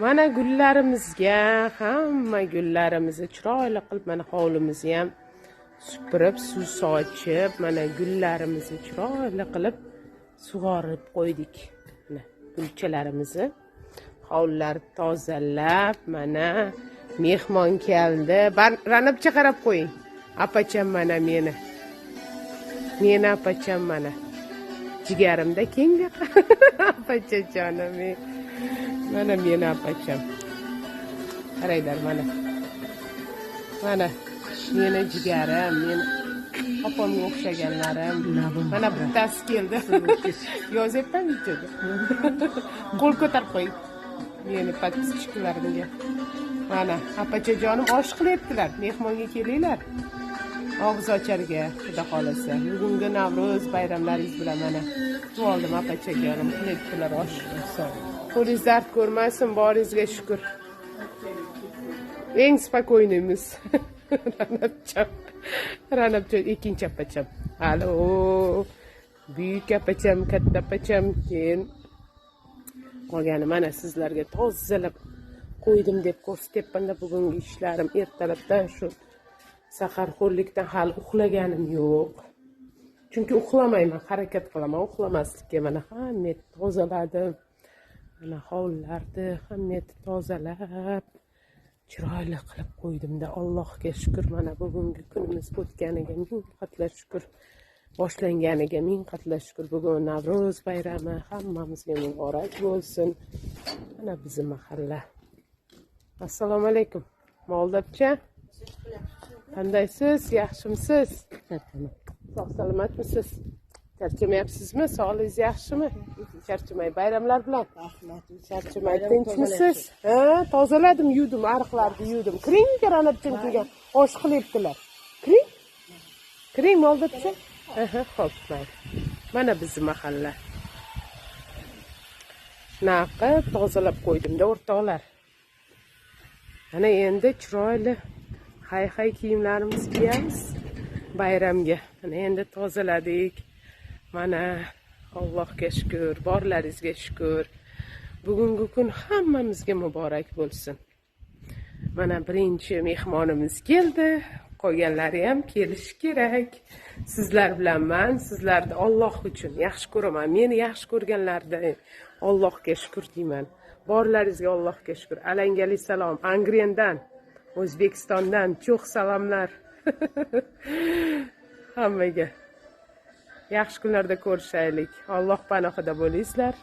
Mana gullarimizga, hamma gullarimizni chiroyli qilib mana hovlimizni ham supurib, suv sochib, mana gullarimizni chiroyli qilib sug'orib qo'ydik. Mana gulchalarimizni hovlilarni tozalab, mana mehmon keldi. Ranabcha qarab qo'ying. Apacham mana meni. Meni apacham mana. Jigarimda kengda apacha jonim. Mana meni apacham. Qaranglar mana. Mana meni jigarim, meni opamga o'xshaganlarim. Mana bittasi keldi. Yozyapman videoda. Qo'l ko'tarib qo'ying. Meni podpischikalarimga. Mana apacha jonim osh qilyaptilar. Mehmonga kelinglar. Og'iz ocharga, xudo xolasa. Bugungi Navro'z bayramlaringiz bilan mana kutib oldim apacha jonim. Qilyaptilar osh. Qo'lingiz dard ko'rmasin, boringizga shukur. Eng spokойныйmiz. Ranabcha ikkinchi apacham. Alo. Buyuk apacham, katta apacham, keyin qolgani mana sizlarga tozalab qo'ydim deb ko'rsatyapman-da bugungi ishlarim ertalabdan shu saharxo'rlikdan hali uxlaganim yo'q. Chunki uxlamayman, harakat qilaman uxlamaslikka. Mana hamma tozaladim. Mana hovlilarni hamma tozalab chiroyli qilib qo'ydim-da. Allohga shukr, mana bugungi kunimiz o'tganiga ming qatla shukr. Boshlanganiga ming qatla shukr. Bugun Navro'z bayrami hammamizga muborak bo'lsin. Mana bizning mahalla. Assalomu alaykum. Moldabcha. Qandaysiz? Yaxshimisiz? Sog' salomatmisiz? Charchamayapsizmi? Sog'ligingiz yaxshimi? Charchamay bayramlar bilan. Charchamay tinchmisiz? Ha, tozaladim, yuvdim, ariqlarni yuvdim. Kiring, ranabchim kelgan. Osh qilyaptilar. Kiring. Kiring moldabcha. Aha, xo'p, mayli. Mana bizning mahalla. Shunaqa tozalab qo'ydim-da, o'rtoqlar. Mana endi chiroyli hay kiyimlarimiz kiyamiz bayramga. Mana endi tozaladik. Mana Allohga shukr, borlaringizga shukr. Bugungi kun hammamizga muborak bo'lsin. Mana birinchi mehmonimiz keldi. Qolganlari ham kelishi kerak. Sizlar bilanman, sizlarni Alloh uchun yaxshi ko'raman. Meni yaxshi ko'rganlarda Allohga shukr deyman. Borlaringizga Allohga shukr. Alangali salom Angrendan, O'zbekistondan cho'q salomlar. Hammaga yaxshi kunlarda ko'rishaylik. Alloh panohida bo'lingizlar.